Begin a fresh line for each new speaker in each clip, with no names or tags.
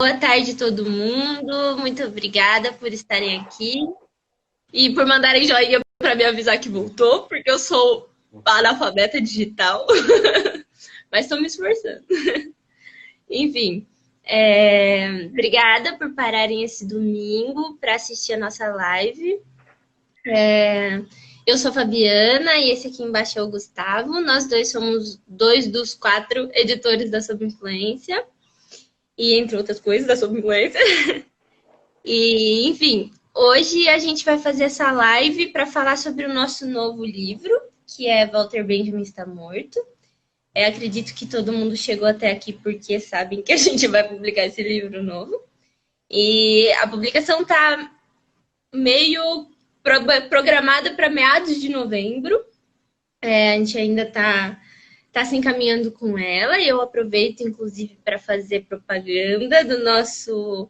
Boa tarde, todo mundo. Muito obrigada por estarem aqui e por mandarem joinha para me avisar que voltou, porque eu sou analfabeta digital, mas estou me esforçando. Enfim, obrigada por pararem esse domingo para assistir a nossa live. Eu sou a Fabiana e esse aqui embaixo é o Gustavo. Nós dois somos dois dos 4 editores da Sob Influência e entre outras coisas da Sob Influência. E, enfim, hoje a gente vai fazer essa live para falar sobre o nosso novo livro, que é Walter Benjamin Está Morto. Acredito que todo mundo chegou até aqui porque sabem que a gente vai publicar esse livro novo. E a publicação está meio programada para meados de novembro. A gente ainda está se encaminhando com ela. E eu aproveito, inclusive, para fazer propaganda do nosso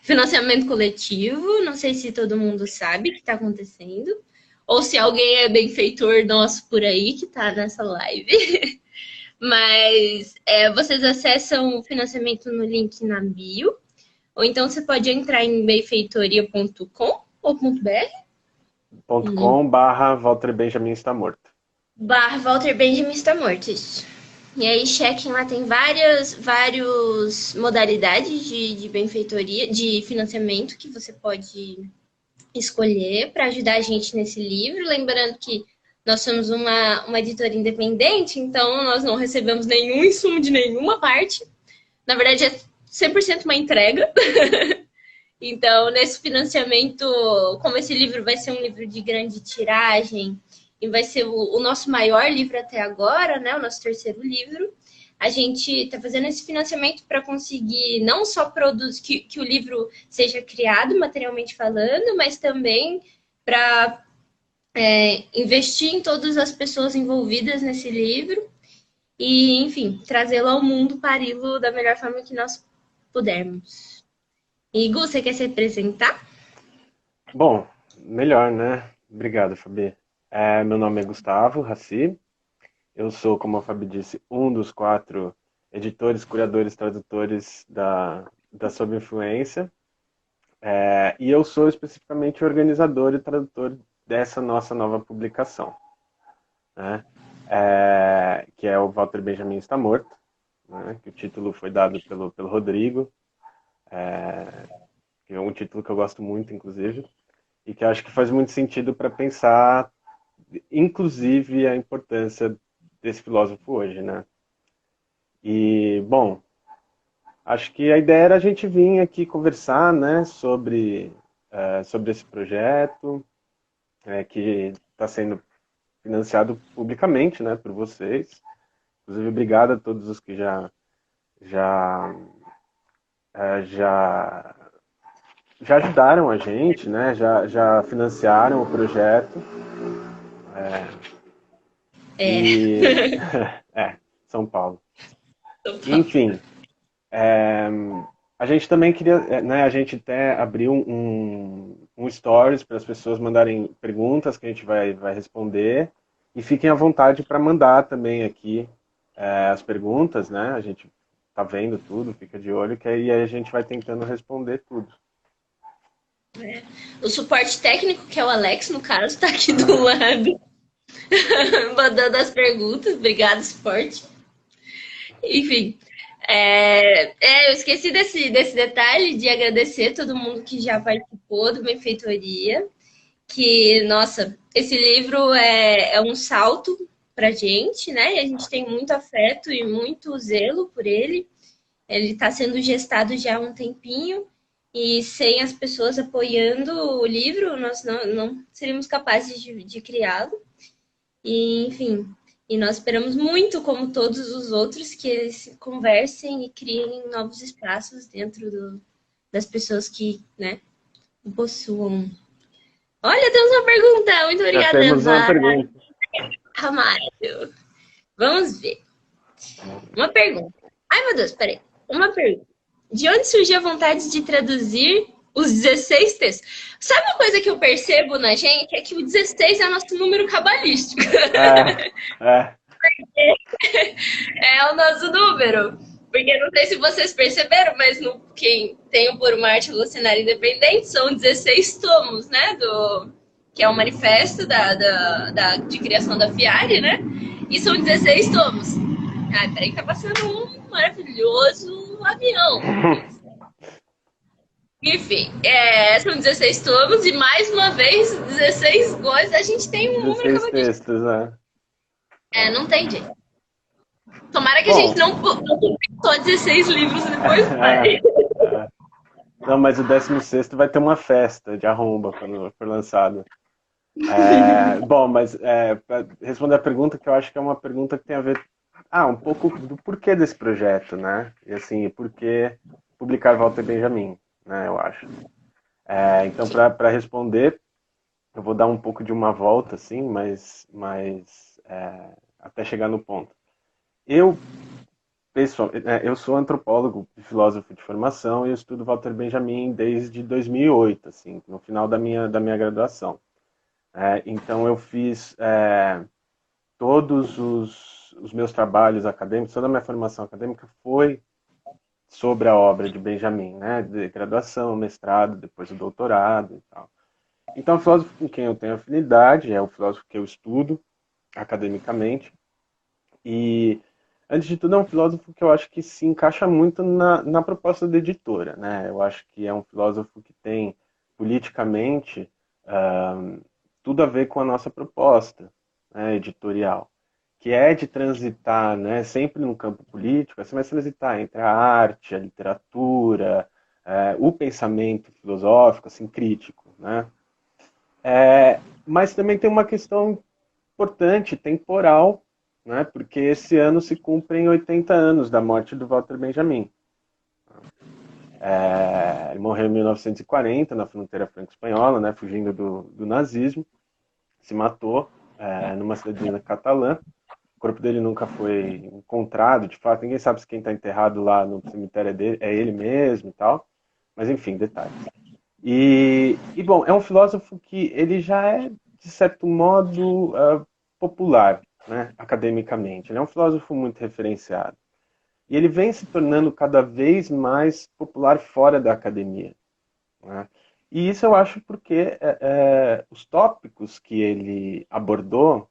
financiamento coletivo. Não sei se todo mundo sabe o que está acontecendo. Ou se alguém é benfeitor nosso por aí que está nessa live. Mas vocês acessam o financiamento no link na bio. Ou então você pode entrar em benfeitoria.com ou .br.
.com/Walter Benjamin está morto.
Walter Benjamin está morto, isso. E aí, chequem lá, tem várias modalidades de benfeitoria, de financiamento que você pode escolher para ajudar a gente nesse livro. Lembrando que nós somos uma editora independente, então nós não recebemos nenhum insumo de nenhuma parte. Na verdade, é 100% uma entrega. Então, nesse financiamento, como esse livro vai ser um livro de grande tiragem, e vai ser o nosso maior livro até agora, né? O nosso terceiro livro. A gente está fazendo esse financiamento para conseguir não só produzir que o livro seja criado materialmente falando, mas também para investir em todas as pessoas envolvidas nesse livro e, enfim, trazê-lo ao mundo, pari-lo da melhor forma que nós pudermos. E, Gu, você quer se apresentar?
Bom, melhor, né? Obrigado, Fabi. Meu nome é Gustavo Raci. Eu sou, como a Fabi disse, um dos 4 editores, curadores, tradutores da Sob Influência. E eu sou especificamente organizador e tradutor dessa nossa nova publicação, né? Que é o Walter Benjamin Está Morto, né? Que o título foi dado pelo Rodrigo, que é um título que eu gosto muito, inclusive, e que acho que faz muito sentido para pensar, inclusive, a importância desse filósofo hoje, né? E, bom, acho que a ideia era a gente vir aqui conversar, né, sobre esse projeto, que está sendo financiado publicamente, né, por vocês. Inclusive, obrigado a todos os que já ajudaram a gente, né, já financiaram o projeto. E São Paulo. Enfim, a gente também queria, né, a gente até abriu um stories para as pessoas mandarem perguntas que a gente vai responder, e fiquem à vontade para mandar também aqui as perguntas, né, a gente tá vendo tudo, fica de olho, que aí a gente vai tentando responder tudo.
O suporte técnico, que é o Alex, no caso, está aqui do lado, mandando as perguntas. Obrigada, suporte. Enfim, eu esqueci desse detalhe de agradecer todo mundo que já participou do Benfeitoria, que, nossa, esse livro é um salto pra gente, né? E a gente tem muito afeto e muito zelo por ele. Ele está sendo gestado já há um tempinho e sem as pessoas apoiando o livro, nós não seríamos capazes de criá-lo. E, enfim, e nós esperamos muito, como todos os outros, que eles conversem e criem novos espaços dentro das pessoas que, né, o possuam. Olha, temos uma pergunta. Muito
Já
obrigada,
temos uma
Eva
pergunta.
Ramalho. Vamos ver. Uma pergunta. Ai, meu Deus, peraí. Uma pergunta. De onde surgiu a vontade de traduzir os 16 textos? Sabe uma coisa que eu percebo na gente? É que o 16 é o nosso número cabalístico.
É.
É o nosso número. Porque não sei se vocês perceberam, mas no, quem tem o Por uma Arte Revolucionária Independente são 16 tomos, né? Que é o manifesto de criação da FIARE, né? E são 16 tomos. Ah, peraí, tá passando um maravilhoso avião. Enfim, são 16 tomos e mais uma vez 16 gols. A gente tem um número
16
acabadíssimo.
textos, né?
Não tem jeito. Tomara que a gente
Bom,
não publique só 16 livros e depois pare.
é. Não, mas o 16º vai ter uma festa de arromba quando for lançado. Bom, mas para responder a pergunta, que eu acho que é uma pergunta que tem a ver um pouco do porquê desse projeto, né? E assim, por que publicar Walter Benjamin, né? Eu acho. Então, para responder, eu vou dar um pouco de uma volta, assim, mas até chegar no ponto. Eu, eu sou antropólogo e filósofo de formação e eu estudo Walter Benjamin desde 2008, assim, no final da minha graduação. Então, eu fiz todos os meus trabalhos acadêmicos, toda a minha formação acadêmica foi sobre a obra de Benjamin, né? De graduação, mestrado, depois o doutorado e tal. Então, o filósofo com quem eu tenho afinidade é o filósofo que eu estudo academicamente. E, antes de tudo, é um filósofo que eu acho que se encaixa muito na proposta da editora, né? Eu acho que é um filósofo que tem, politicamente, tudo a ver com a nossa proposta, né, editorial, que é de transitar, né, sempre no campo político, assim, mas transitar entre a arte, a literatura, o pensamento filosófico, assim, crítico, né? Mas também tem uma questão importante, temporal, né, porque esse ano se cumprem 80 anos da morte do Walter Benjamin. Ele morreu em 1940, na fronteira franco-espanhola, né, fugindo do nazismo, se matou numa cidadezinha catalã. O corpo dele nunca foi encontrado, de fato, ninguém sabe se quem está enterrado lá no cemitério é ele mesmo e tal, mas enfim, detalhes. Bom, é um filósofo que ele já é, de certo modo, popular, né, academicamente. Ele é um filósofo muito referenciado. E ele vem se tornando cada vez mais popular fora da academia, né? E isso eu acho porque os tópicos que ele abordou,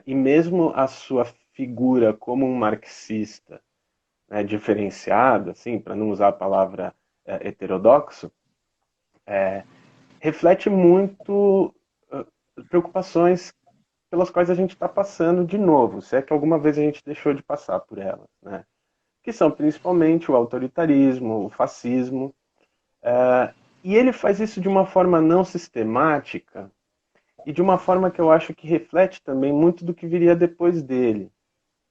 e mesmo a sua figura como um marxista, né, diferenciado, assim, para não usar a palavra heterodoxo, reflete muito preocupações pelas quais a gente está passando de novo, se é que alguma vez a gente deixou de passar por elas, né? Que são principalmente o autoritarismo, o fascismo, e ele faz isso de uma forma não sistemática e de uma forma que eu acho que reflete também muito do que viria depois dele,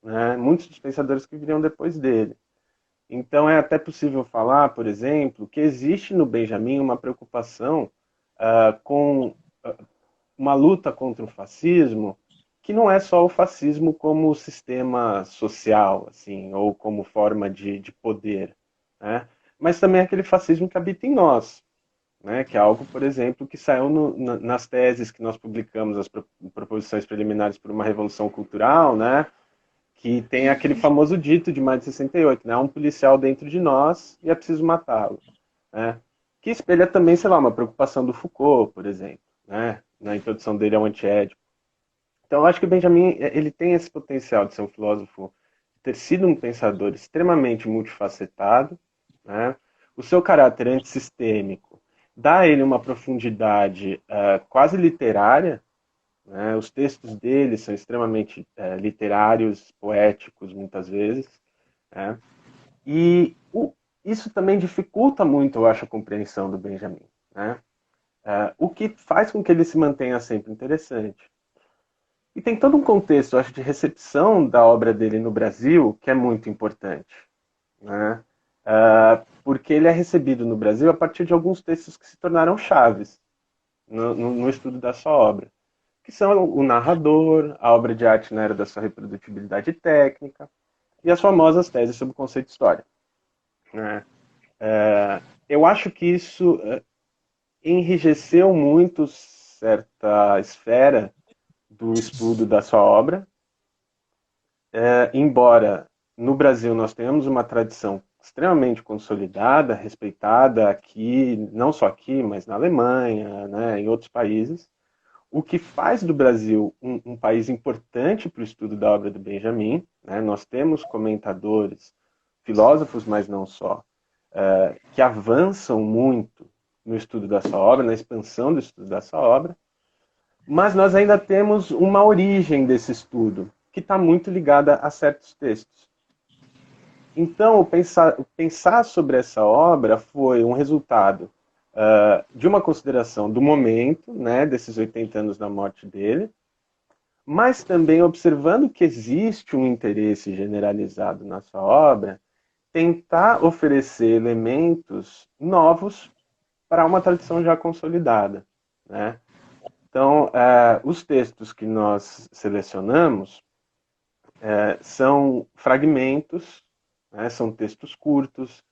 né? Muitos dos pensadores que viriam depois dele. Então é até possível falar, por exemplo, que existe no Benjamin uma preocupação com uma luta contra o fascismo que não é só o fascismo como sistema social, assim, ou como forma de poder, né? Mas também aquele fascismo que habita em nós, né? Que é algo, por exemplo, que saiu nas teses que nós publicamos, as proposições preliminares por uma revolução cultural, né? Que tem aquele famoso dito de maio de 68, né? Há um policial dentro de nós e é preciso matá-lo, né? Que espelha também, sei lá, uma preocupação do Foucault, por exemplo, né? Na introdução dele ao Antiédipo. Então, eu acho que o Benjamin ele tem esse potencial de ser um filósofo, de ter sido um pensador extremamente multifacetado, né? O seu caráter antissistêmico dá a ele uma profundidade quase literária, né? Os textos dele são extremamente literários, poéticos, muitas vezes, né? E isso também dificulta muito, eu acho, a compreensão do Benjamin, né? O que faz com que ele se mantenha sempre interessante. E tem todo um contexto, eu acho, de recepção da obra dele no Brasil que é muito importante, né? Porque ele é recebido no Brasil a partir de alguns textos que se tornaram chaves no estudo da sua obra, que são o narrador, a obra de arte na era da sua reprodutibilidade técnica e as famosas teses sobre o conceito de história, né? Eu acho que isso enrijeceu muito certa esfera do estudo da sua obra, embora no Brasil nós tenhamos uma tradição extremamente consolidada, respeitada aqui, não só aqui, mas na Alemanha, né, em outros países, o que faz do Brasil um país importante para o estudo da obra do Benjamin, né, nós temos comentadores, filósofos, mas não só, que avançam muito no estudo dessa obra, na expansão do estudo dessa obra, mas nós ainda temos uma origem desse estudo, que está muito ligada a certos textos. Então, pensar sobre essa obra foi um resultado de uma consideração do momento, né, desses 80 anos da morte dele, mas também observando que existe um interesse generalizado na sua obra, tentar oferecer elementos novos para uma tradição já consolidada, né? Então, os textos que nós selecionamos são fragmentos, né, são textos curtos,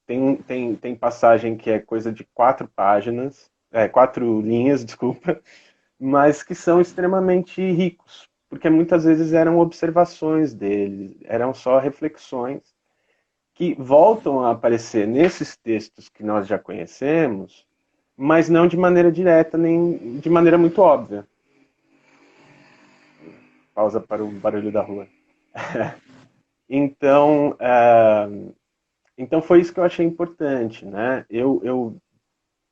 tem passagem que é coisa de 4 páginas, 4 linhas, desculpa, mas que são extremamente ricos, porque muitas vezes eram observações dele, eram só reflexões que voltam a aparecer nesses textos que nós já conhecemos, mas não de maneira direta, nem de maneira muito óbvia. Pausa para o barulho da rua. Então, então foi isso que eu achei importante, né?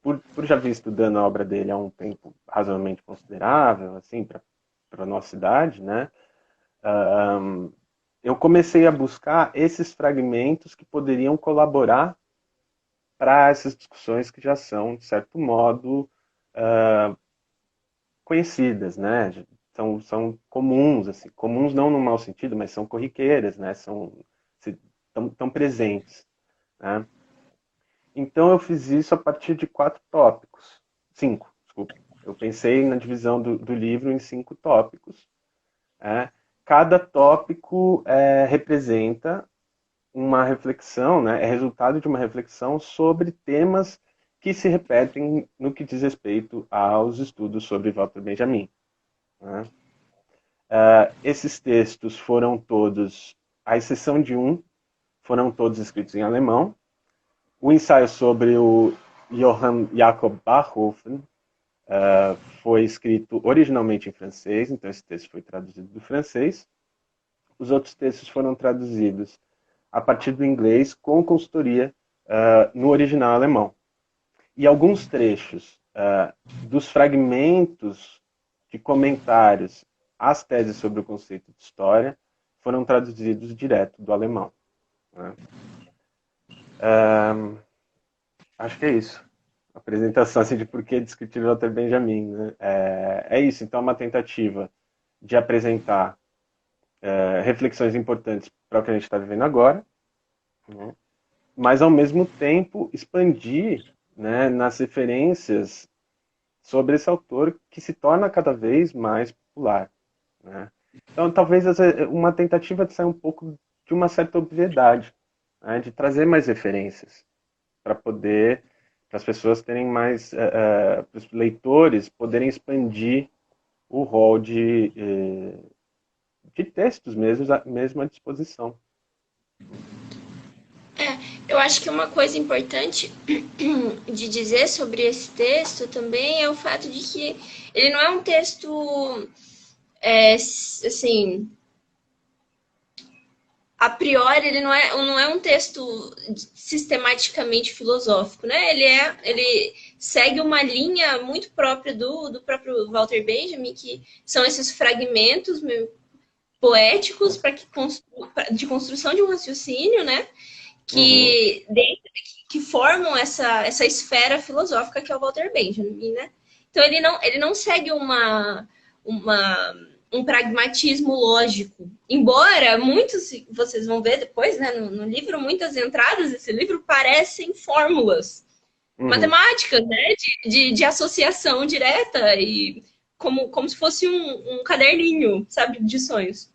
Por já vir estudando a obra dele há um tempo razoavelmente considerável, assim, para a nossa idade, né? Eu comecei a buscar esses fragmentos que poderiam colaborar para essas discussões que já são, de certo modo, conhecidas, né? São comuns, assim, comuns não no mau sentido, mas são corriqueiras, né? Estão presentes, né? Então eu fiz isso a partir de 4 tópicos. 5, desculpa. Eu pensei na divisão do livro em 5 tópicos. Né? Cada tópico representa uma reflexão, né? É resultado de uma reflexão sobre temas que se repetem no que diz respeito aos estudos sobre Walter Benjamin. Né? Esses textos foram todos, à exceção de um, foram todos escritos em alemão. O ensaio sobre o Johann Jakob Bachhofen foi escrito originalmente em francês, então esse texto foi traduzido do francês. Os outros textos foram traduzidos a partir do inglês com consultoria no original alemão. E alguns trechos dos fragmentos de comentários às teses sobre o conceito de história foram traduzidos direto do alemão. Né? Acho que é isso. A apresentação assim, de por que discutir Walter Benjamin. Né? É isso, então, uma tentativa de apresentar reflexões importantes para o que a gente está vivendo agora, né? Mas, ao mesmo tempo, expandir, né, nas referências sobre esse autor que se torna cada vez mais popular. Né? Então, talvez uma tentativa de sair um pouco de uma certa obviedade, né, de trazer mais referências para as pessoas terem mais, para os leitores poderem expandir o rol de textos mesmo à disposição.
Eu acho que uma coisa importante de dizer sobre esse texto também é o fato de que ele não é um texto, assim, a priori ele não é um texto sistematicamente filosófico, né? Ele segue uma linha muito própria do próprio Walter Benjamin, que são esses fragmentos poéticos de construção de um raciocínio, né? Que formam essa esfera filosófica que é o Walter Benjamin, né? Então ele não segue um pragmatismo lógico. Embora muitos, vocês vão ver depois, né, no livro, muitas entradas desse livro parecem fórmulas matemáticas, né, de associação direta e como se fosse um caderninho, sabe, de sonhos.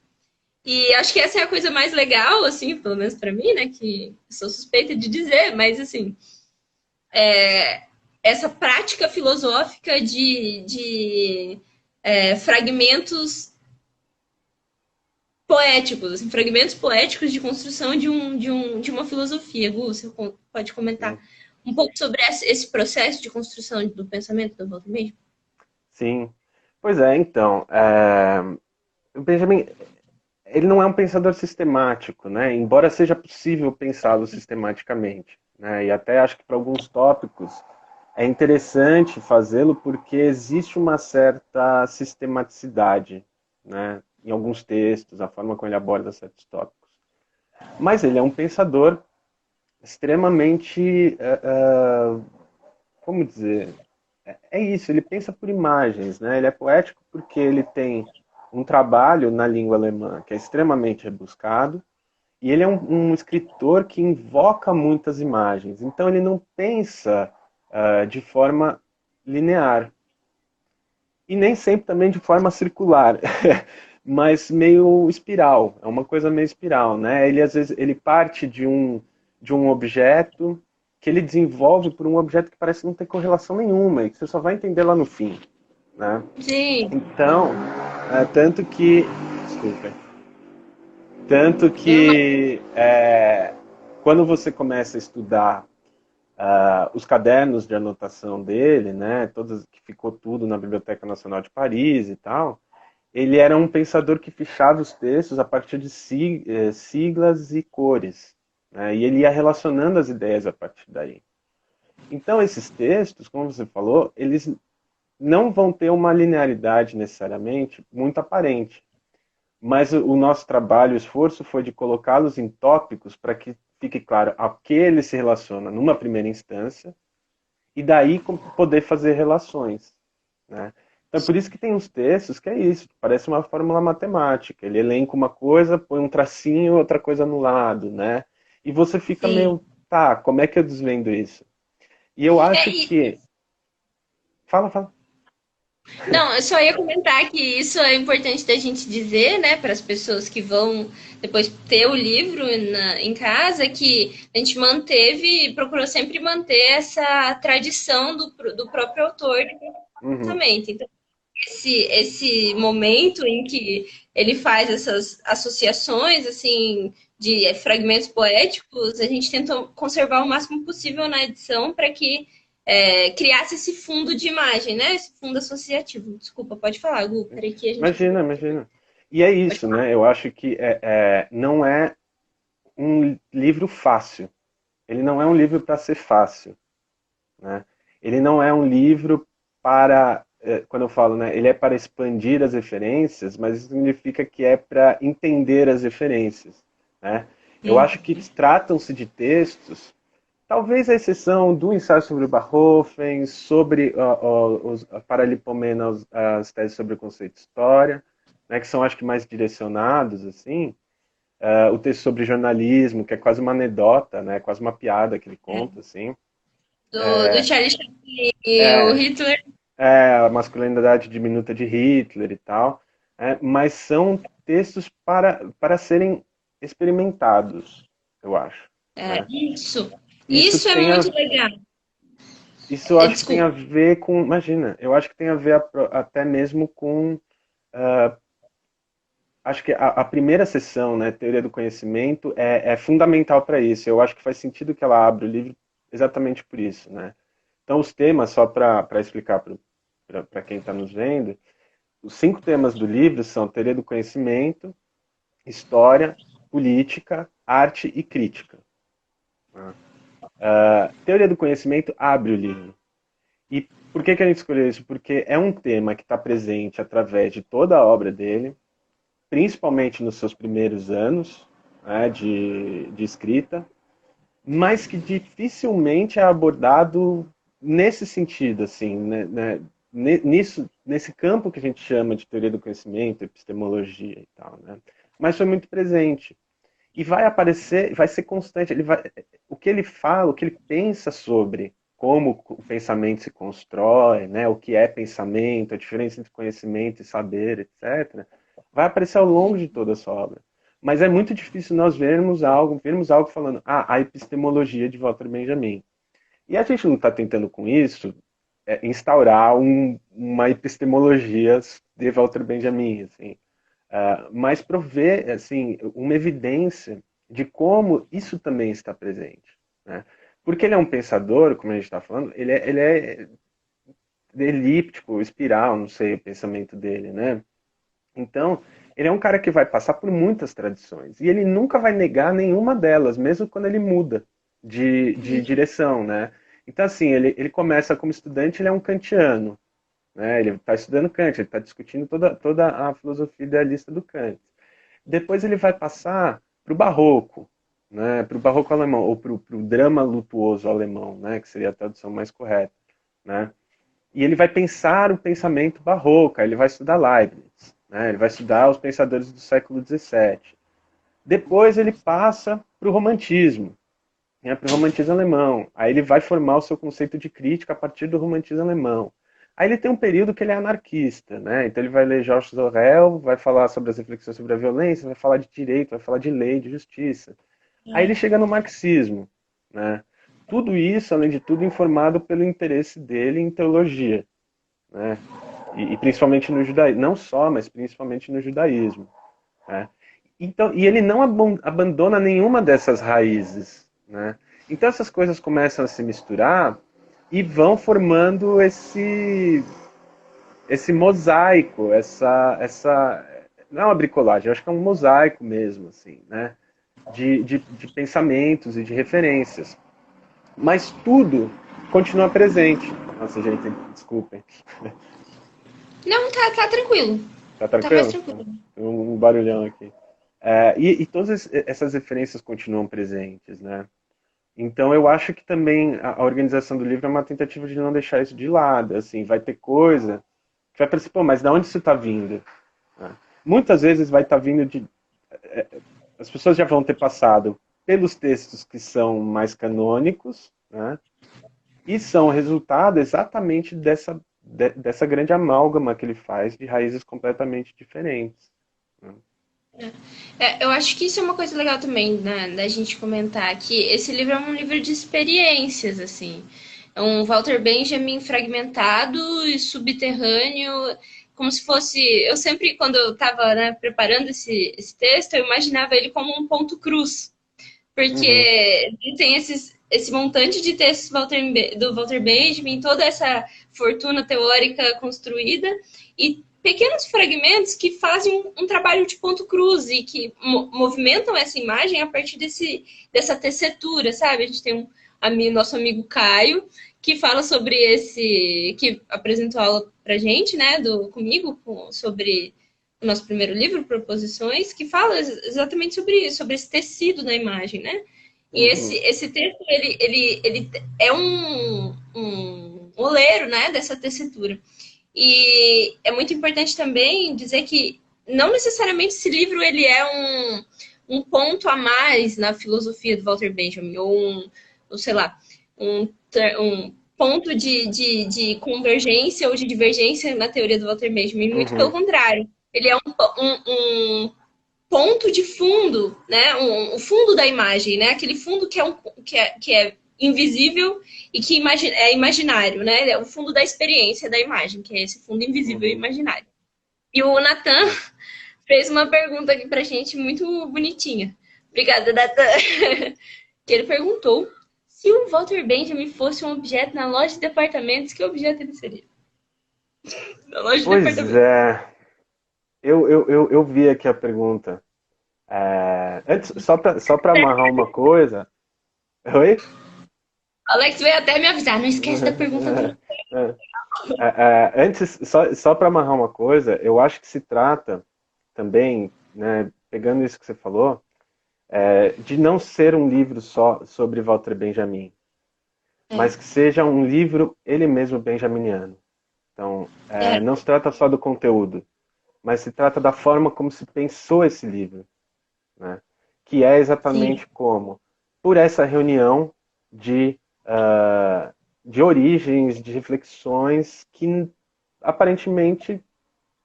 E acho que essa é a coisa mais legal, assim, pelo menos para mim, né, que sou suspeita de dizer, mas assim, essa prática filosófica de fragmentos poéticos, assim, fragmentos poéticos de construção de uma filosofia. Gu, você pode comentar
Sim.
um pouco sobre esse processo de construção do pensamento do Walter Benjamin?
Sim. Pois é, então, o Benjamin, ele não é um pensador sistemático, né? Embora seja possível pensá-lo sistematicamente, né? E até acho que para alguns tópicos é interessante fazê-lo porque existe uma certa sistematicidade, né? Em alguns textos, a forma como ele aborda certos tópicos. Mas ele é um pensador extremamente, como dizer, é isso, ele pensa por imagens, né? Ele é poético porque ele tem um trabalho na língua alemã que é extremamente rebuscado, e ele é um escritor que invoca muitas imagens. Então ele não pensa de forma linear. E nem sempre também de forma circular, mas meio espiral. É uma coisa meio espiral, né? Ele às vezes ele parte de um objeto que ele desenvolve por um objeto que parece não ter correlação nenhuma e que você só vai entender lá no fim, né?
Sim.
Então, tanto que, desculpa, tanto
Normal.
que quando você começa a estudar os cadernos de anotação dele, né, todos, que ficou tudo na Biblioteca Nacional de Paris e tal, ele era um pensador que fichava os textos a partir de siglas e cores, né, e ele ia relacionando as ideias a partir daí. Então, esses textos, como você falou, eles não vão ter uma linearidade necessariamente muito aparente. Mas o nosso trabalho, o esforço foi de colocá-los em tópicos para que fique claro a que ele se relaciona numa primeira instância e daí poder fazer relações, né? Então, é por isso que tem uns textos que é isso, parece uma fórmula matemática. Ele elenca uma coisa, põe um tracinho, outra coisa no lado, né? E você fica
Sim.
meio, tá, como é que eu desvendo isso? E eu acho
É,
que... Fala, fala.
não, eu só ia comentar que isso é importante da gente dizer, né, para as pessoas que vão depois ter o livro em casa, que a gente manteve, procurou sempre manter essa tradição do próprio autor de
Uhum.
pensamento. Então, esse momento em que ele faz essas associações, assim, de fragmentos poéticos, a gente tentou conservar o máximo possível na edição para que criasse esse fundo de imagem, né? Esse fundo associativo. Desculpa, pode falar, Gu. Peraí que a gente
Imagina,
acabou.
imagina. E é
Pode
isso,
falar.
né? Eu acho que não é um livro fácil. Ele não é um livro para ser fácil, né? Ele não é um livro para, quando eu falo, né? Ele é para expandir as referências, mas isso significa que é para entender as referências, né? Eu
Hum.
acho que tratam-se de textos, talvez a exceção do ensaio sobre o Barhofen, sobre os Paralipomenos, as teses sobre o conceito de história, né, que são, acho que, mais direcionados, assim. O texto sobre jornalismo, que é quase uma anedota, né, quase uma piada que ele conta, assim.
Do Charlie Chaplin e o
É,
Hitler.
a masculinidade diminuta de Hitler e tal. Mas são textos para serem experimentados, eu acho.
É,
Né?
isso.
Isso
Isso é
tem
muito
a
legal.
Isso eu acho que tem a
Desculpa.
ver com, imagina, eu acho que tem a ver até mesmo com, acho que a primeira sessão, né, Teoria do Conhecimento, é fundamental para isso. Eu acho que faz sentido que ela abra o livro exatamente por isso, né? Então, os temas, só para explicar para quem está nos vendo, os 5 temas do livro são Teoria do Conhecimento, História, Política, Arte e Crítica. Né? Teoria do Conhecimento abre o livro. E por que a gente escolheu isso? Porque é um tema que está presente através de toda a obra dele, principalmente nos seus primeiros anos, né, de escrita, mas que dificilmente é abordado nesse sentido, assim, nesse campo que a gente chama de teoria do conhecimento, epistemologia e tal, né? Mas foi muito presente. E vai aparecer, vai ser constante. O que ele fala, o que ele pensa sobre como o pensamento se constrói, né, o que é pensamento, a diferença entre conhecimento e saber, etc., vai aparecer ao longo de toda a sua obra. Mas é muito difícil nós vermos algo falando, a epistemologia de Walter Benjamin. E a gente não está tentando com isso instaurar uma epistemologia de Walter Benjamin, assim. mas prover assim, uma evidência de como isso também está presente. Né? Porque ele é um pensador, como a gente está falando, ele é elíptico, espiral, não sei o pensamento dele, né? Então, ele é um cara que vai passar por muitas tradições. E ele nunca vai negar nenhuma delas, mesmo quando ele muda de direção, né? Então, assim, ele começa como estudante, ele é um kantiano, né? Ele está estudando Kant, ele está discutindo toda a filosofia idealista do Kant. Depois ele vai passar para o barroco, né? Para o barroco alemão, ou para o drama lutuoso alemão, né? Que seria a tradução mais correta, né? E ele vai pensar o pensamento barroco, ele vai estudar Leibniz, né? Ele vai estudar os pensadores do século XVII. Depois ele passa para o romantismo, né? Para o romantismo alemão. Aí ele vai formar o seu conceito de crítica a partir do romantismo alemão. Aí ele tem um período que ele é anarquista, né? Então ele vai ler Georges Orwell, vai falar sobre as reflexões sobre a violência, vai falar de direito, vai falar de lei, de justiça. Aí ele chega no marxismo, né? Tudo isso, além de tudo, informado pelo interesse dele em teologia, né? E principalmente no judaísmo, não só, mas principalmente no judaísmo, né? Então, e ele não abandona nenhuma dessas raízes, né? Então essas coisas começam a se misturar e vão formando esse mosaico, essa não é uma bricolagem, eu acho que é um mosaico mesmo, assim, né? De pensamentos e de referências. Mas tudo continua presente. Nossa, gente, desculpem.
Não, tá tranquilo.
Tá
Tá mais
tranquilo?
tranquilo.
Tem um barulhão aqui. E todas essas referências continuam presentes, né? Então eu acho que também a organização do livro é uma tentativa de não deixar isso de lado. Assim, vai ter coisa que vai parecer, pô, mas de onde isso está vindo? Né? Muitas vezes vai estar vindo de. As pessoas já vão ter passado pelos textos que são mais canônicos, né? E são resultado exatamente dessa grande amálgama que ele faz de raízes completamente diferentes. Né?
Eu acho que isso é uma coisa legal também, né, da gente comentar, que esse livro é um livro de experiências, assim. É um Walter Benjamin fragmentado e subterrâneo, como se fosse... Eu sempre, quando eu estava, né, preparando esse texto, eu imaginava ele como um ponto cruz, porque
Uhum,
ele tem esse montante de textos do Walter Benjamin, toda essa fortuna teórica construída, e pequenos fragmentos que fazem um trabalho de ponto cruz e que movimentam essa imagem a partir dessa tessitura, sabe? A gente tem nosso amigo Caio, que fala sobre que apresentou aula pra gente, né, comigo, sobre o nosso primeiro livro, Proposições, que fala exatamente sobre isso, sobre esse tecido da imagem, né? E
uhum,
esse texto, ele é um oleiro, né, dessa tessitura. E é muito importante também dizer que não necessariamente esse livro ele é um ponto a mais na filosofia do Walter Benjamin, ou sei lá, um ponto de convergência ou de divergência na teoria do Walter Benjamin. Muito pelo
uhum,
contrário. Ele é um ponto de fundo, né? O fundo da imagem, né? Aquele fundo que é invisível e que é imaginário, né? É o fundo da experiência da imagem, que é esse fundo invisível e
uhum.
imaginário. E o Natan fez uma pergunta aqui pra gente muito bonitinha. Obrigada, Natan. Que ele perguntou se o Walter Benjamin fosse um objeto na loja de departamentos, que objeto ele seria? Na loja de
Pois
departamentos.
é, eu vi aqui a pergunta. Antes, só para amarrar uma coisa. Oi?
Alex veio até me avisar, não esquece da pergunta do...
Antes, só para amarrar uma coisa, eu acho que se trata também, né, pegando isso que você falou, de não ser um livro só sobre Walter Benjamin,
É,
mas que seja um livro ele mesmo benjaminiano. Então,
é,
não se trata só do conteúdo, mas se trata da forma como se pensou esse livro, né? Que é
sim.
exatamente como, por essa reunião de, de origens, de reflexões que aparentemente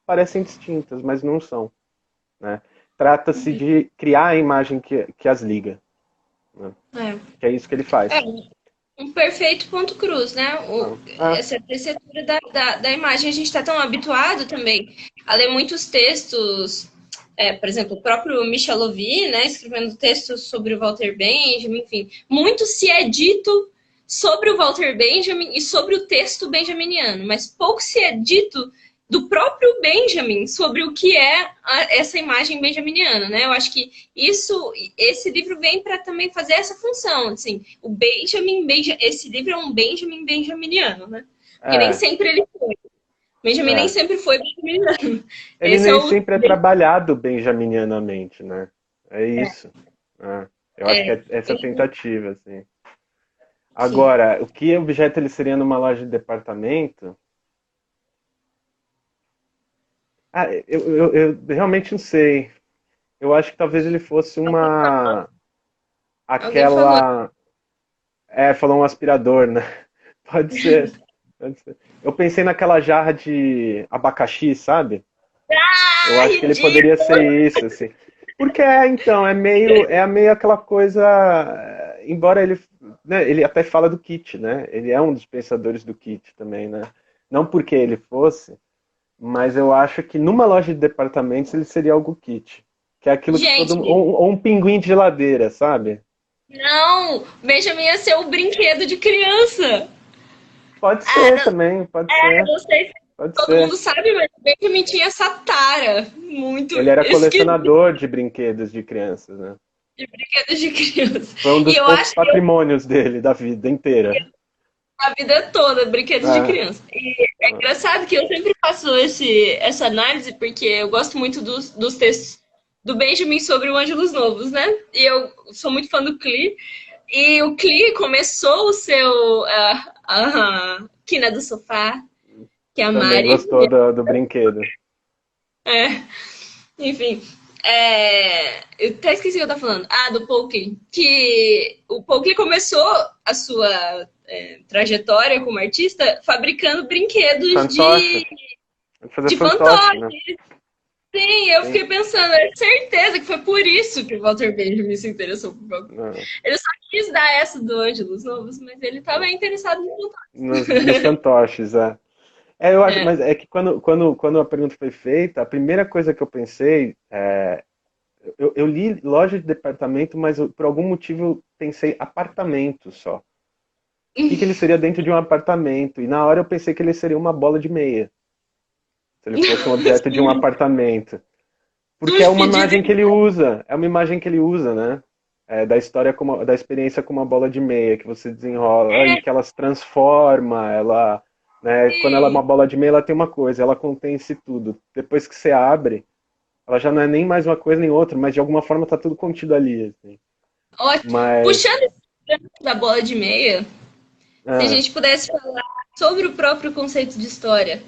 parecem distintas, mas não são. Né? Trata-se de criar a imagem que as liga, né?
É.
Que é isso que ele
É,
faz.
um perfeito ponto cruz, né?
Ah,
Essa tessitura da imagem. A gente está tão habituado também a ler muitos textos. por exemplo, o próprio Michel Louvi, né, escrevendo textos sobre o Walter Benjamin, enfim, muito se é dito sobre o Walter Benjamin e sobre o texto benjaminiano, mas pouco se é dito do próprio Benjamin sobre o que é essa imagem benjaminiana, né? Eu acho que esse livro vem para também fazer essa função, assim, o esse livro é um Benjamin benjaminiano, né? Porque nem
É,
sempre ele foi. Benjamin nem
é.
sempre foi benjaminiano.
Ele
Esse é
nem
o
sempre é trabalhado benjaminianamente, né? É isso. É. Eu acho que
é,
é essa tentativa, assim.
sim.
Agora, o que objeto ele seria numa loja de departamento? Ah, eu realmente não sei. Eu acho que talvez ele fosse uma...
Alguém falou.
Aquela... É, falou um aspirador, né? Pode ser. Pode ser. Eu pensei naquela jarra de abacaxi, sabe? Eu
Ah,
acho que ele poderia
ridículo!
ser isso, assim. Porque então, é meio aquela coisa, embora ele, né, ele até fala do Kit, né? Ele é um dos pensadores do Kit também, né? Não porque ele fosse, mas eu acho que numa loja de departamentos ele seria algo Kit. Que é aquilo que todo
Gente,
ou um pinguim de geladeira, sabe?
não! Benjamin ia ser o brinquedo de criança.
Pode
Ah,
ser
não,
também, pode ser,
não sei se
pode
todo mundo
ser.
sabe, mas o Benjamin tinha essa tara muito
Ele era
esquisita
colecionador de brinquedos de crianças, né?
de brinquedos de criança.
Foi um
E
dos
eu
poucos
acho que
patrimônios dele, da vida inteira.
a vida toda, brinquedos de
Ah,
criança. E é engraçado que eu sempre faço essa análise, porque eu gosto muito dos textos do Benjamin sobre o Ângelos Novos, né? E eu sou muito fã do Klee. E o Klee começou o seu Quina do Sofá, que é a
também
Mari.
gostou do brinquedo.
É, enfim, eu até esqueci o que eu tava falando. Ah, do Polk. Que o Polk começou a sua trajetória como artista fabricando brinquedos
Fantoche. Tem que fazer
de
fantoche, né?
fantoche. Sim, eu
Sim.
fiquei pensando, é certeza que foi por isso que o Walter Benjamin se interessou por fantoche.
Não,
Ele só quis dar essa do Ângelos Novos, mas ele estava
não.
interessado em
Nos
fantoche.
fantoches, é. É, eu acho,
É.
mas é que quando a pergunta foi feita, a primeira coisa que eu pensei, eu li loja de departamento, mas por algum motivo eu pensei apartamento só. O que que ele seria dentro de um apartamento? E na hora eu pensei que ele seria uma bola de meia, se ele fosse um objeto de um apartamento. Porque é uma
De
imagem que ele usa, é uma imagem que ele usa, né? É, da história da experiência com uma bola de meia que você desenrola e que ela se transforma, ela, né? Quando ela é uma
Sim.
bola de meia, ela tem uma coisa, ela contém isso tudo. Depois que você abre, ela já não é nem mais uma coisa nem outra, mas de alguma forma tá tudo contido ali, assim.
Ótimo.
Mas,
Puxando esse gancho da bola de meia, se a
ah,
gente pudesse falar sobre o próprio conceito de história,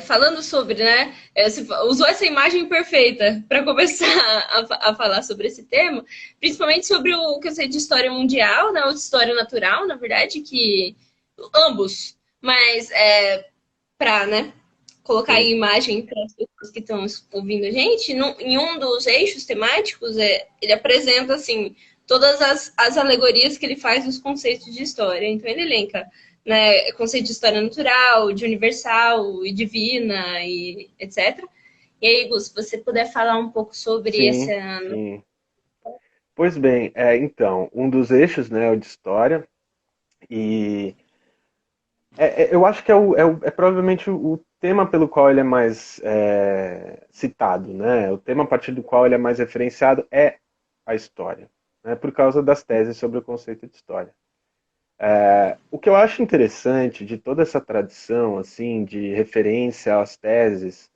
falando sobre, né? Você usou essa imagem perfeita para começar a falar sobre esse tema, principalmente sobre o conceito de história mundial, né? Ou de história natural, na verdade, que ambos, mas para, né? Colocar
sim,
em imagem para as pessoas que estão ouvindo a gente, em um dos eixos temáticos, ele apresenta assim todas as alegorias que ele faz dos conceitos de história. Então ele elenca, né, conceito de história natural, de universal e divina e etc. E aí, Gus, se você puder falar um pouco sobre essa.
sim, sim. Pois bem, então, um dos eixos, né, é o de história, e eu acho que é provavelmente o tema pelo qual ele é mais citado, né? O tema a partir do qual ele é mais referenciado é a história, né? Por causa das teses sobre o conceito de história. O que eu acho interessante de toda essa tradição, assim, de referência às teses,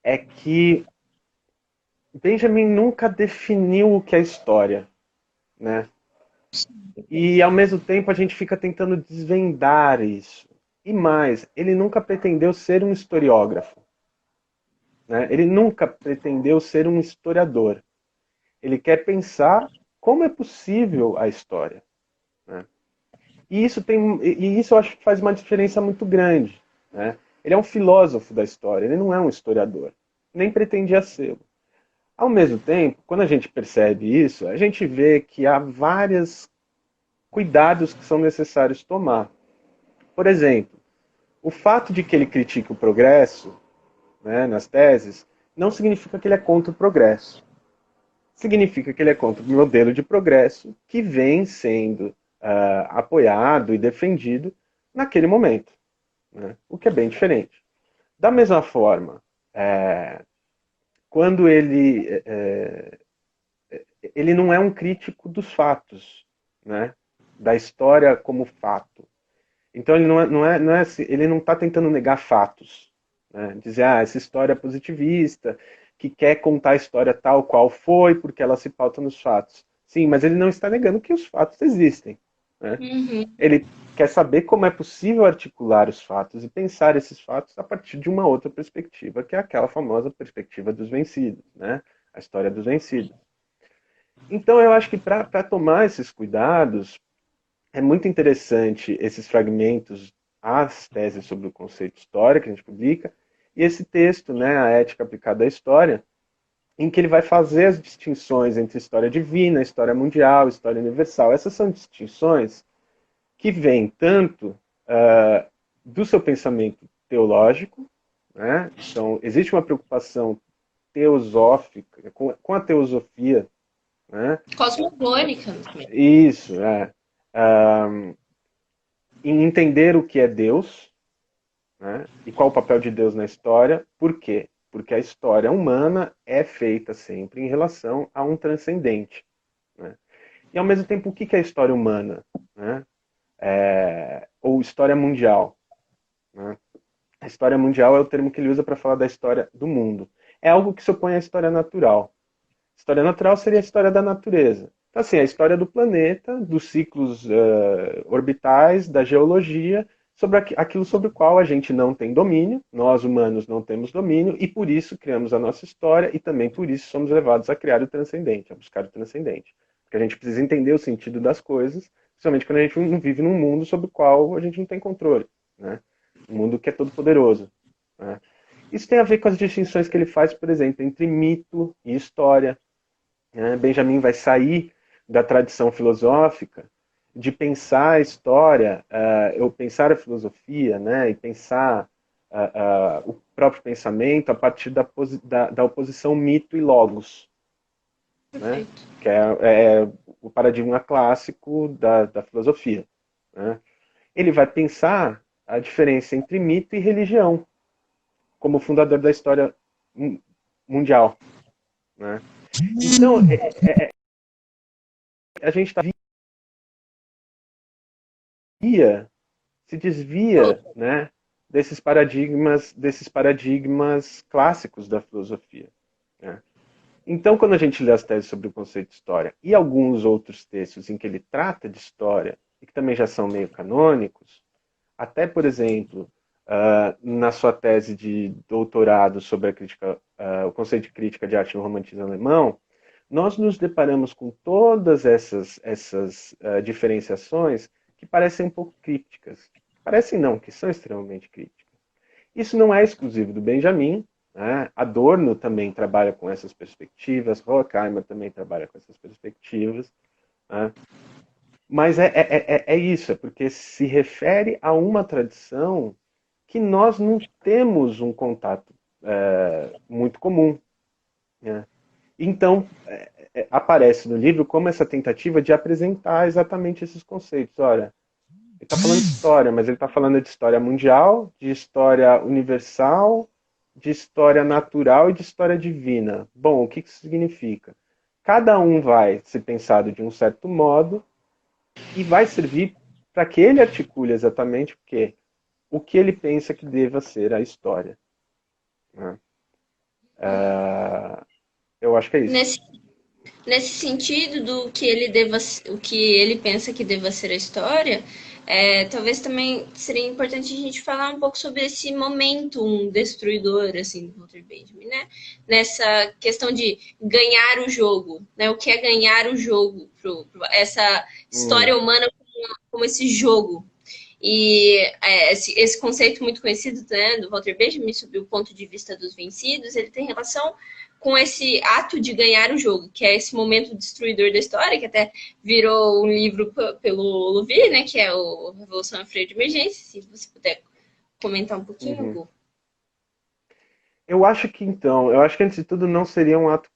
é que Benjamin nunca definiu o que é história, né? E ao mesmo tempo a gente fica tentando desvendar isso. E mais, ele nunca pretendeu ser um historiógrafo, né? Ele nunca pretendeu ser um historiador. Ele quer pensar como é possível a história, né? E isso eu acho que faz uma diferença muito grande, né? Ele é um filósofo da história, ele não é um historiador, nem pretendia ser. Ao mesmo tempo, quando a gente percebe isso, a gente vê que há vários cuidados que são necessários tomar. Por exemplo, o fato de que ele critique o progresso, né, nas teses, não significa que ele é contra o progresso. Significa que ele é contra o modelo de progresso que vem sendo apoiado e defendido naquele momento, né? O que é bem diferente. Da mesma forma, quando ele não é um crítico dos fatos, né? Da história como fato. Então ele ele não está tentando negar fatos, né? Dizer, essa história é positivista, que quer contar a história tal qual foi, porque ela se pauta nos fatos. Sim, mas ele não está negando que os fatos existem, né?
Uhum.
Ele quer saber como é possível articular os fatos e pensar esses fatos a partir de uma outra perspectiva, que é aquela famosa perspectiva dos vencidos, né? A história dos vencidos. Então eu acho que para tomar esses cuidados, é muito interessante esses fragmentos, as teses sobre o conceito história que a gente publica, e esse texto, né, a ética aplicada à história, em que ele vai fazer as distinções entre história divina, história mundial, história universal. Essas são distinções que vêm tanto do seu pensamento teológico, né? Então, existe uma preocupação teosófica, com a teosofia, né?
Cosmogônica também.
Isso, em entender o que é Deus, né? E qual o papel de Deus na história. Por quê? Porque a história humana é feita sempre em relação a um transcendente, né? E ao mesmo tempo, o que é a história humana, né? Ou história mundial, né? A história mundial é o termo que ele usa para falar da história do mundo. É algo que se opõe à história natural. História natural seria a história da natureza. Então, assim, a história do planeta, dos ciclos orbitais, da geologia, sobre aquilo sobre o qual a gente não tem domínio, nós humanos não temos domínio, e por isso criamos a nossa história, e também por isso somos levados a criar o transcendente, a buscar o transcendente. Porque a gente precisa entender o sentido das coisas, principalmente quando a gente não vive num mundo sobre o qual a gente não tem controle, né? Um mundo que é todo poderoso, né? Isso tem a ver com as distinções que ele faz, por exemplo, entre mito e história. Benjamin vai sair da tradição filosófica de pensar a história, ou pensar a filosofia, né, e pensar o próprio pensamento a partir da oposição mito e logos, né,
Perfeito.
que é o paradigma clássico da filosofia, né. Ele vai pensar a diferença entre mito e religião, como fundador da história mundial, né. Então, a gente está se desvia, né, desses paradigmas clássicos da filosofia, né? Então, quando a gente lê as teses sobre o conceito de história e alguns outros textos em que ele trata de história e que também já são meio canônicos, até, por exemplo, na sua tese de doutorado sobre a crítica, o conceito de crítica de arte no romantismo alemão, nós nos deparamos com todas essas diferenciações que parecem um pouco crípticas. Parecem não, que são extremamente críticas. Isso não é exclusivo do Benjamin, né? Adorno também trabalha com essas perspectivas, Horkheimer também trabalha com essas perspectivas, né? Mas é isso, é porque se refere a uma tradição que nós não temos um contato muito comum, né? Então, aparece no livro como essa tentativa de apresentar exatamente esses conceitos. Olha, ele está falando de história, mas ele está falando de história mundial, de história universal, de história natural e de história divina. Bom, o que isso significa? Cada um vai ser pensado de um certo modo e vai servir para que ele articule exatamente o que ele pensa que deva ser a história, né? Eu acho que é isso.
Nesse, nesse sentido do que ele deva, o que ele pensa que deva ser a história, talvez também seria importante a gente falar um pouco sobre esse momento destruidor assim do Walter Benjamin, né? Nessa questão de ganhar o jogo, né? O que é ganhar o jogo, essa história humana como esse jogo. E esse conceito muito conhecido, né, do Walter Benjamin sobre o ponto de vista dos vencidos, ele tem relação com esse ato de ganhar o jogo, que é esse momento destruidor da história, que até virou um livro pelo Louvi, né, que é o Revolução em Freio de Emergência. Se você puder comentar um pouquinho,
Uhum.
Gu.
Eu acho que então, eu acho que antes de tudo não seria um ato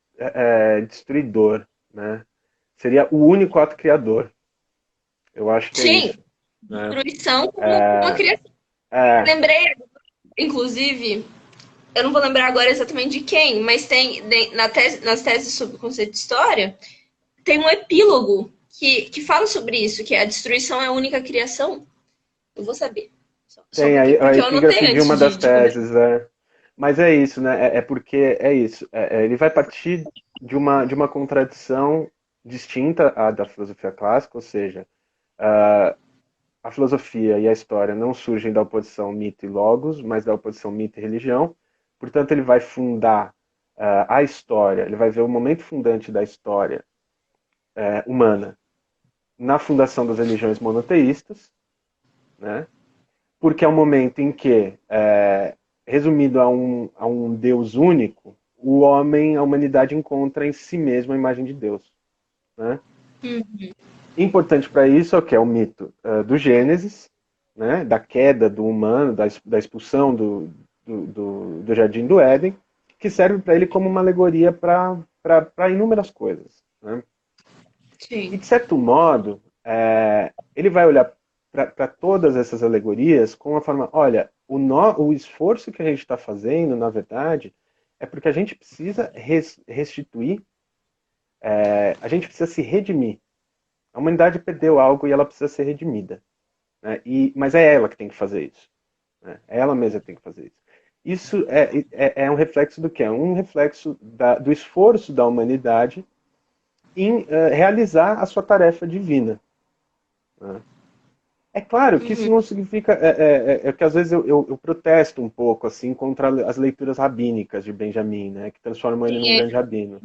destruidor, né? Seria o único ato criador. Eu acho que é
Sim,
isso, né?
destruição como uma
É,
criação.
é,
Lembrei, inclusive, eu não vou lembrar agora exatamente de quem, mas tem nas teses sobre o conceito de história, tem um epílogo que fala sobre isso, que a destruição é a única criação. Eu vou saber. Só um
tem
pouquinho,
a
porque eu
epígrafe
anotei
de
antes
uma das
de começar.
teses, é. Mas é isso, né? É porque é isso. Ele vai partir de uma contradição distinta à da filosofia clássica, ou seja, a filosofia e a história não surgem da oposição mito e logos, mas da oposição mito e religião. Portanto, ele vai fundar a história, ele vai ver o momento fundante da história humana na fundação das religiões monoteístas, né? Porque é o momento em que, resumido a um Deus único, o homem, a humanidade encontra em si mesmo a imagem de Deus. Né? Importante para isso é o que é o mito do Gênesis, né? Da queda do humano, da expulsão do Jardim do Éden, que serve para ele como uma alegoria para inúmeras coisas. Né? E,
Sim.
de certo modo, ele vai olhar para todas essas alegorias com a forma: olha, o esforço que a gente está fazendo, na verdade, é porque a gente precisa restituir, a gente precisa se redimir. A humanidade perdeu algo e ela precisa ser redimida. Né? Mas é ela que tem que fazer isso. Né? É ela mesma que tem que fazer isso. Isso é um reflexo do que? É um reflexo do esforço da humanidade em realizar a sua tarefa divina. Né? É claro que isso
Uhum.
não significa. É que às vezes eu protesto um pouco assim contra as leituras rabínicas de Benjamin, né, que transformam ele
Sim,
num grande rabino.
é,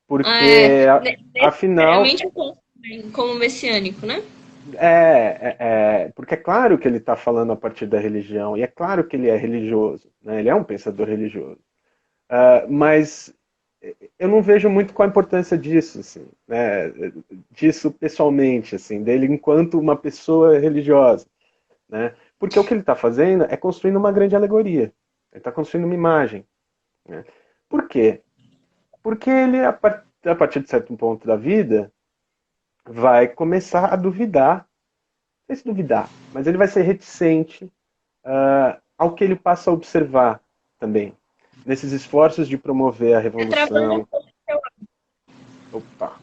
Porque, afinal,
necessariamente como messiânico, né?
porque é claro que ele está falando a partir da religião, e é claro que ele é religioso, né, ele é um pensador religioso. Mas eu não vejo muito qual a importância disso, assim, né, disso pessoalmente, assim, dele enquanto uma pessoa religiosa. Né? Porque o que ele está fazendo é construindo uma grande alegoria. Ele está construindo uma imagem. Né? Por quê? Porque ele, a partir de certo ponto da vida, vai começar a duvidar, não sei se duvidar, mas ele vai ser reticente ao que ele passa a observar também. Nesses esforços de promover a
Tá travando um
revolução.
pouco,
Opa,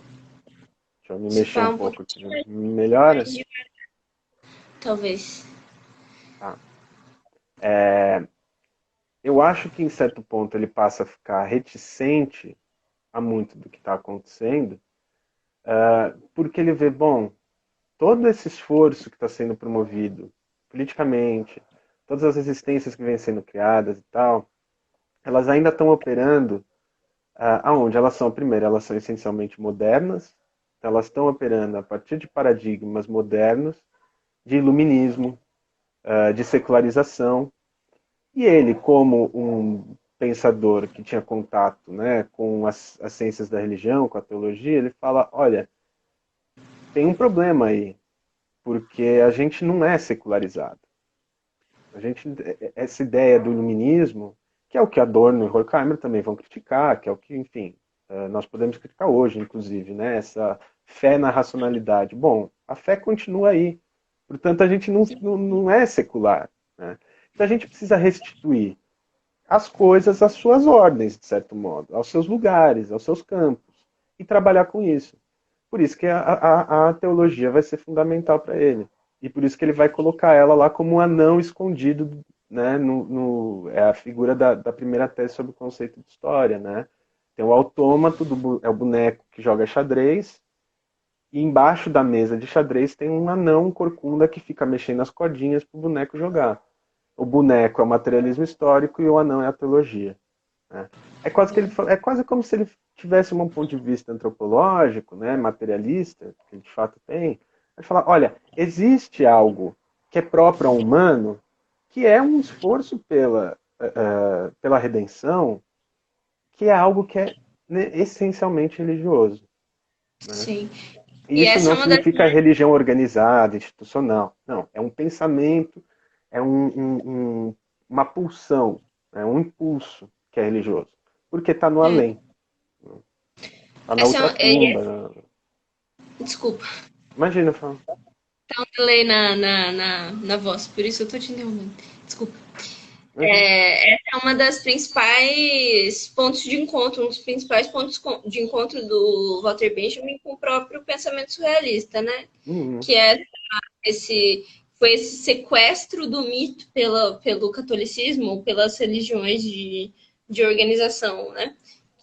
deixa eu me
se
mexer um
falar um
pouco aqui.
pouquinho mais
Melhora?
devagar, talvez.
Tá. Eu acho que em certo ponto ele passa a ficar reticente a muito do que está acontecendo, porque ele vê, bom, todo esse esforço que está sendo promovido politicamente, todas as resistências que vêm sendo criadas e tal, elas ainda estão operando aonde? Elas são, primeiro, elas são essencialmente modernas, então elas estão operando a partir de paradigmas modernos, de iluminismo, de secularização, e ele, como um pensador que tinha contato, né, com as ciências da religião, com a teologia, ele fala, olha, tem um problema aí, porque a gente não é secularizado. A gente, essa ideia do iluminismo, que é o que Adorno e Horkheimer também vão criticar, que é o que, enfim, nós podemos criticar hoje, inclusive, né, essa fé na racionalidade. Bom, a fé continua aí. Portanto, a gente não é secular. Né? Então, a gente precisa restituir as coisas às suas ordens, de certo modo, aos seus lugares, aos seus campos, e trabalhar com isso. Por isso que a teologia vai ser fundamental para ele. E por isso que ele vai colocar ela lá como um anão escondido, né, é a figura da primeira tese sobre o conceito de história. Né? Tem o autômato, é o boneco que joga xadrez, e embaixo da mesa de xadrez tem um anão corcunda que fica mexendo as cordinhas para o boneco jogar. O boneco é o materialismo histórico e o anão é a teologia. Né? É quase como se ele tivesse um ponto de vista antropológico, né, materialista, que ele de fato tem, vai falar, olha, existe algo que é próprio ao humano, que é um esforço pela redenção, que é algo que é, né, essencialmente religioso. Né?
Sim.
E
E
isso
essa é
não
uma das.
significa religião organizada, institucional. Não, é um pensamento, é uma pulsão, é um impulso. que é religioso? Porque está no
É.
além, está na
Essa
ultratumba.
desculpa,
Imagina, fala.
tá um delay na voz, por isso eu tô te interrompendo. Desculpa.
Imagina.
Essa é uma das principais pontos de encontro, um dos principais pontos de encontro do Walter Benjamin com o próprio pensamento surrealista, né?
Uhum.
Que é esse foi esse sequestro do mito pelo catolicismo, pelas religiões de organização, né?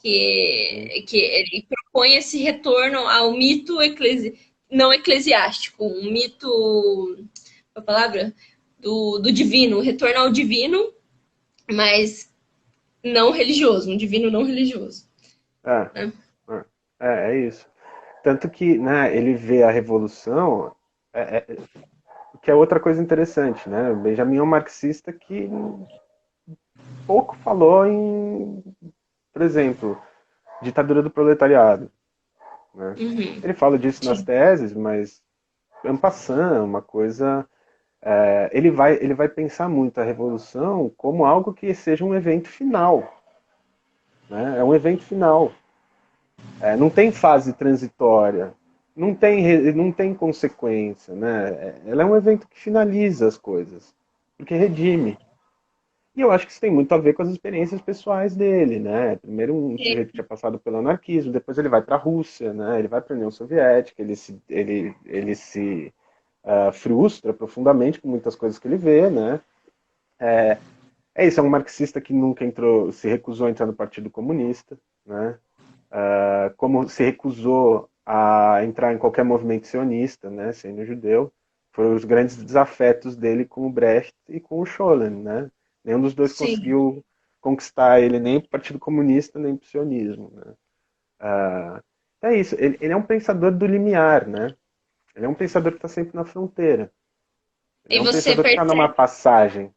Que ele propõe esse retorno ao mito não eclesiástico, um mito, a palavra do divino, retorno ao divino, mas não religioso, um divino não religioso.
É,
Né?
é isso. Tanto que, né, ele vê a revolução, que é outra coisa interessante, né? O Benjamin é um marxista que pouco falou em, por exemplo, ditadura do proletariado, né?
Uhum.
Ele fala disso nas
Sim.
teses, mas en passant, uma coisa. Ele vai pensar muito a revolução como algo que seja um evento final, né? É um evento final. Não tem fase transitória, não tem consequência, né? Ela é um evento que finaliza as coisas, porque redime. E eu acho que isso tem muito a ver com as experiências pessoais dele, né? Primeiro um sujeito que tinha passado pelo anarquismo, depois ele vai para a Rússia, né? Ele vai para a União Soviética, ele se frustra profundamente com muitas coisas que ele vê, né? É isso, é um marxista que nunca entrou, se recusou a entrar no Partido Comunista, né? Como se recusou a entrar em qualquer movimento sionista, né? Sendo judeu, foram os grandes desafetos dele com o Brecht e com o Scholem, né? Nenhum dos dois
Sim.
conseguiu conquistar ele nem para o Partido Comunista nem para o sionismo, né? É isso, ele é um pensador do limiar, né? Ele é um pensador que está sempre na fronteira. Ele
E
é um pensador que está numa passagem.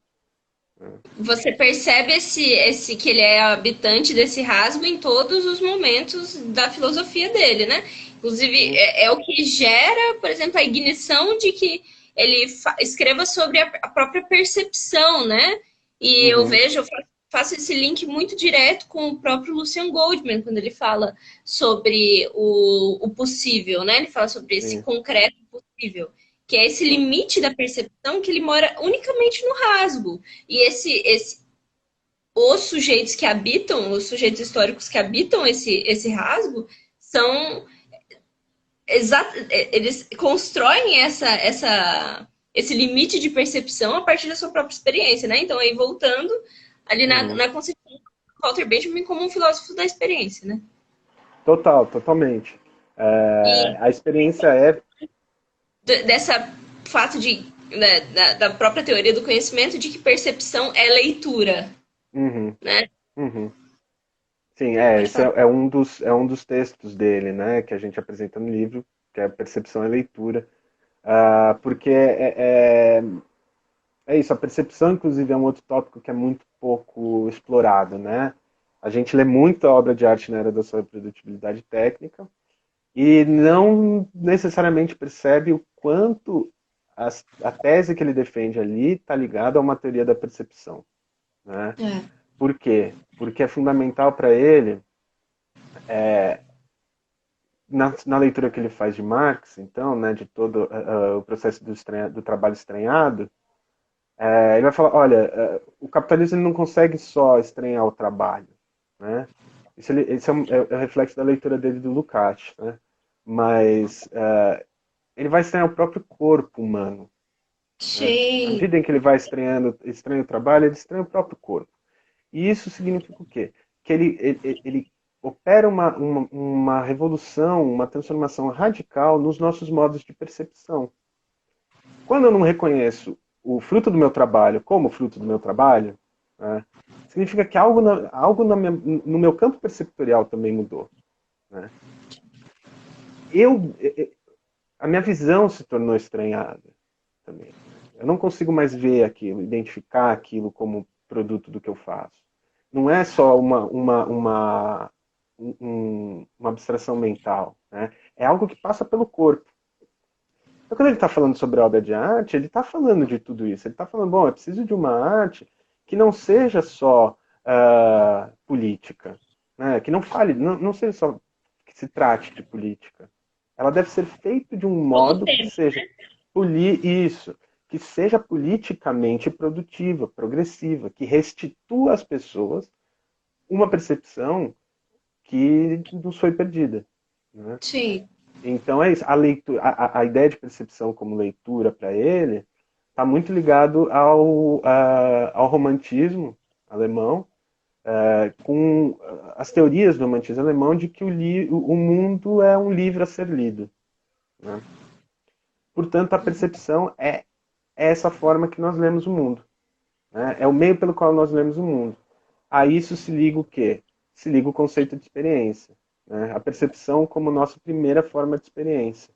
você percebe esse que ele é habitante desse rasgo em todos os momentos da filosofia dele, né? Inclusive,
Sim,
é o que gera, por exemplo, a ignição de que ele escreva sobre a própria percepção, né? E eu
uhum,
vejo, eu faço esse link muito direto com o próprio Lucian Goldman, quando ele fala sobre o possível, né? Ele fala sobre esse
sim,
concreto possível, que é esse limite da percepção que ele mora unicamente no rasgo. E os sujeitos que habitam, os sujeitos históricos que habitam esse rasgo, são eles constroem esse limite de percepção a partir da sua própria experiência, né? Então, aí voltando ali
uhum.
na concepção do Walter Benjamin como um filósofo da experiência, né?
Totalmente.
E
A experiência é.
dessa fato da própria teoria do conhecimento de que percepção é leitura,
Uhum,
né?
uhum. Sim,
Pode
esse
falar.
é um dos textos dele, né, que a gente apresenta no livro, que é a percepção e leitura. Porque é isso, a percepção, inclusive, é um outro tópico que é muito pouco explorado, né? A gente lê muita obra de arte na era da sua produtibilidade técnica e não necessariamente percebe o quanto a tese que ele defende ali está ligada a uma teoria da percepção, né?
É.
Por quê? Porque é fundamental para ele, na leitura que ele faz de Marx, então, né, de todo o processo do trabalho estranhado, ele vai falar, olha, o capitalismo ele não consegue só estranhar o trabalho, né? Isso é o reflexo da leitura dele do Lukács, né? Mas ele vai estranhar o próprio corpo humano, né? À
Sim.
medida em que ele vai estranha o trabalho, ele estranha o próprio corpo. E isso significa o quê? Que ele opera uma revolução, uma transformação radical nos nossos modos de percepção. Quando eu não reconheço o fruto do meu trabalho como fruto do meu trabalho, né, significa que algo no meu campo perceptorial também mudou. Né? Eu, a minha visão se tornou estranhada também. Né? Eu não consigo mais ver aquilo, identificar aquilo como produto do que eu faço. Não é só uma abstração mental. Né? É algo que passa pelo corpo. Então, quando ele está falando sobre a obra de arte, ele está falando de tudo isso. Ele está falando, bom, é preciso de uma arte que não seja só política, né? Que não fale, não seja só que se trate de política. Ela deve ser feita de um
Como
modo que
tema.
seja isso, que seja politicamente produtiva, progressiva, que restitua às pessoas uma percepção que nos foi perdida, né?
Sim.
Então é isso. A leitura, a ideia de percepção como leitura para ele está muito ligado ao romantismo alemão, com as teorias do romantismo alemão de que o mundo é um livro a ser lido, né? Portanto, a percepção é essa forma que nós lemos o mundo, né? É o meio pelo qual nós lemos o mundo. A isso se liga o quê? Se liga o conceito de experiência, né? A percepção como nossa primeira forma de experiência.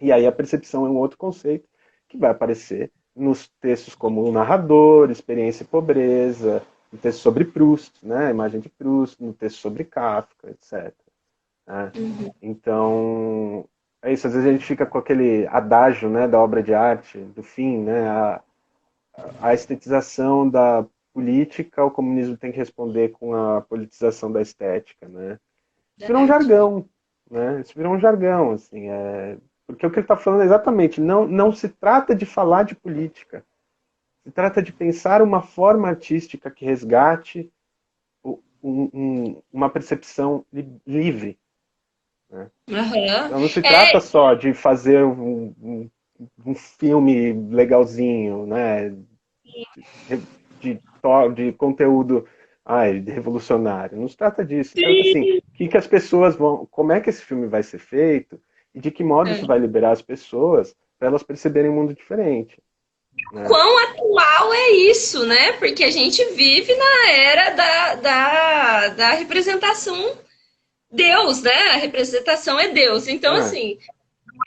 E aí a percepção é um outro conceito que vai aparecer nos textos como o narrador, experiência e pobreza, no texto sobre Proust, né? A imagem de Proust, no texto sobre Kafka, etc. Né?
Uhum.
Então, é isso. Às vezes a gente fica com aquele adágio, né, da obra de arte, do fim, né? A estetização da política, o comunismo tem que responder com a politização da estética, né? Isso
Da
virou um
arte.
jargão, né? Isso virou um jargão, assim, porque o que ele está falando é exatamente, não se trata de falar de política, se trata de pensar uma forma artística que resgate uma percepção livre, né?
Aham.
Então não se trata
É,
só de fazer um filme legalzinho, né? De, de conteúdo revolucionário. Não se trata disso. Se trata assim, que as pessoas vão, como é que esse filme vai ser feito e de que modo isso vai liberar as pessoas para elas perceberem um mundo diferente, né?
quão atual é isso, né? Porque a gente vive na era da representação Deus, né? A representação é Deus. Então,
É.
assim,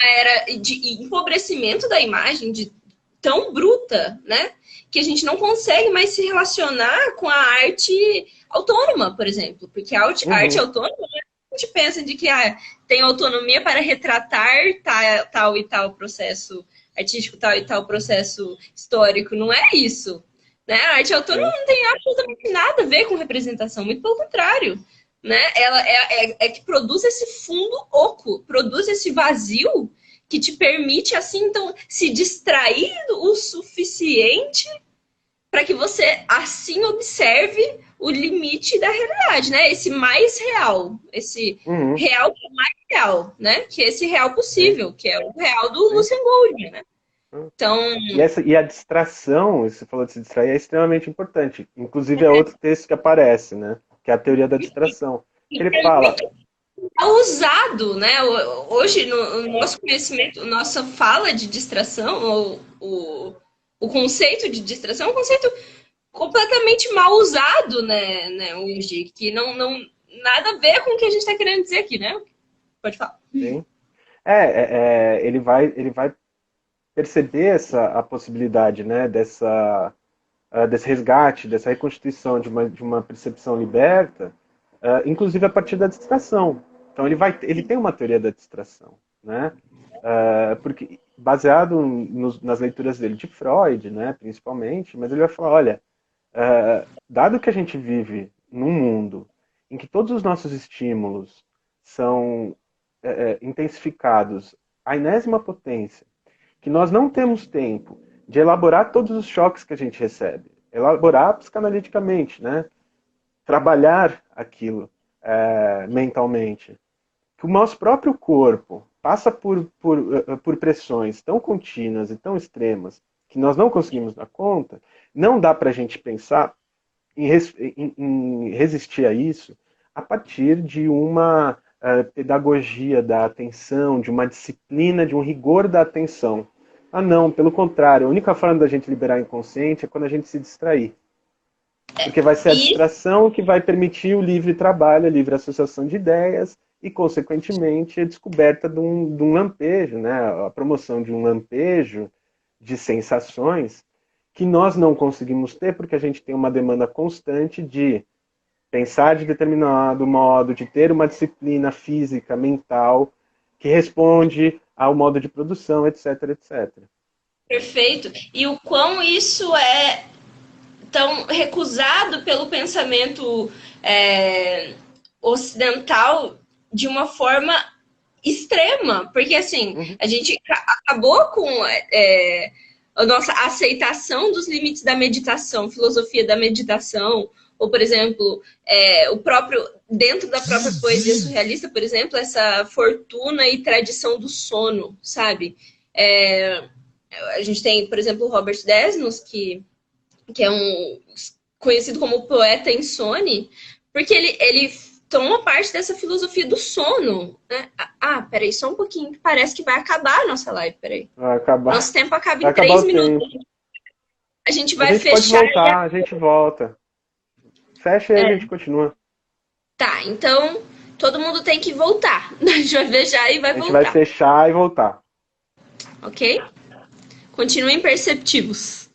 a era de empobrecimento da imagem, de tão bruta, né? Que a gente não consegue mais se relacionar com a arte autônoma, por exemplo. Porque a arte
Uhum.
autônoma, a gente pensa de que tem autonomia para retratar tal e tal processo artístico, tal e tal processo histórico. Não é isso. Né? A arte autônoma
Sim.
não tem absolutamente nada a ver com representação, muito pelo contrário. Né? Ela é que produz esse fundo oco, produz esse vazio que te permite, assim, então, se distrair o suficiente para que você, assim, observe o limite da realidade, né? Esse mais real, esse
Uhum.
real que é mais real, né? Que é esse real
Sim.
possível, que é o real do
Sim.
Lucien Gold, né?
Uhum.
Então,
E a distração, você falou de se distrair, é extremamente importante. Inclusive é outro texto que aparece, né? Que é a teoria da distração. Que ele fala,
é usado, né? Hoje, no nosso conhecimento, nossa fala de distração, o conceito de distração é um conceito completamente mal usado, né, hoje, que não nada a ver com o que a gente está querendo dizer aqui, né? Pode falar.
sim, ele vai perceber a possibilidade, né, desse resgate, dessa reconstituição de uma percepção liberta, inclusive a partir da distração. Então ele tem uma teoria da distração, né? Porque baseado nas leituras dele de Freud, né, principalmente, mas ele vai falar, olha, dado que a gente vive num mundo em que todos os nossos estímulos são intensificados à enésima potência, que nós não temos tempo de elaborar todos os choques que a gente recebe, elaborar psicanaliticamente, né? Trabalhar aquilo mentalmente. Que o nosso próprio corpo passa por pressões tão contínuas e tão extremas que nós não conseguimos dar conta, não dá para a gente pensar em resistir a isso a partir de uma pedagogia da atenção, de uma disciplina, de um rigor da atenção. Ah, não, pelo contrário, a única forma da gente liberar o inconsciente é quando a gente se distrair. Porque vai ser a
E
distração que vai permitir o livre trabalho, a livre associação de ideias e, consequentemente, a descoberta de um lampejo, né? A promoção de um lampejo de sensações que nós não conseguimos ter porque a gente tem uma demanda constante de pensar de determinado modo, de ter uma disciplina física, mental, que responde ao modo de produção, etc, etc.
perfeito. E o quão isso tão recusado pelo pensamento ocidental de uma forma extrema, porque assim, a gente acabou com a nossa aceitação dos limites da meditação, filosofia da meditação, ou, por exemplo, dentro da própria poesia surrealista, por exemplo, essa fortuna e tradição do sono, sabe? A gente tem, por exemplo, o Robert Desnos, que é conhecido como poeta insone, porque ele toma parte dessa filosofia do sono, né? Peraí, só um pouquinho, que parece que vai acabar a nossa live, peraí.
Vai acabar.
Nosso tempo acaba
Vai
em
acabar
3
o
minutos.
tempo.
A gente vai
A gente
fechar.
pode voltar, a gente volta. Fecha e a gente continua.
Tá, então todo mundo tem que voltar. A gente vai fechar e vai
A gente
voltar.
vai fechar e voltar.
Ok? Continuem perceptivos.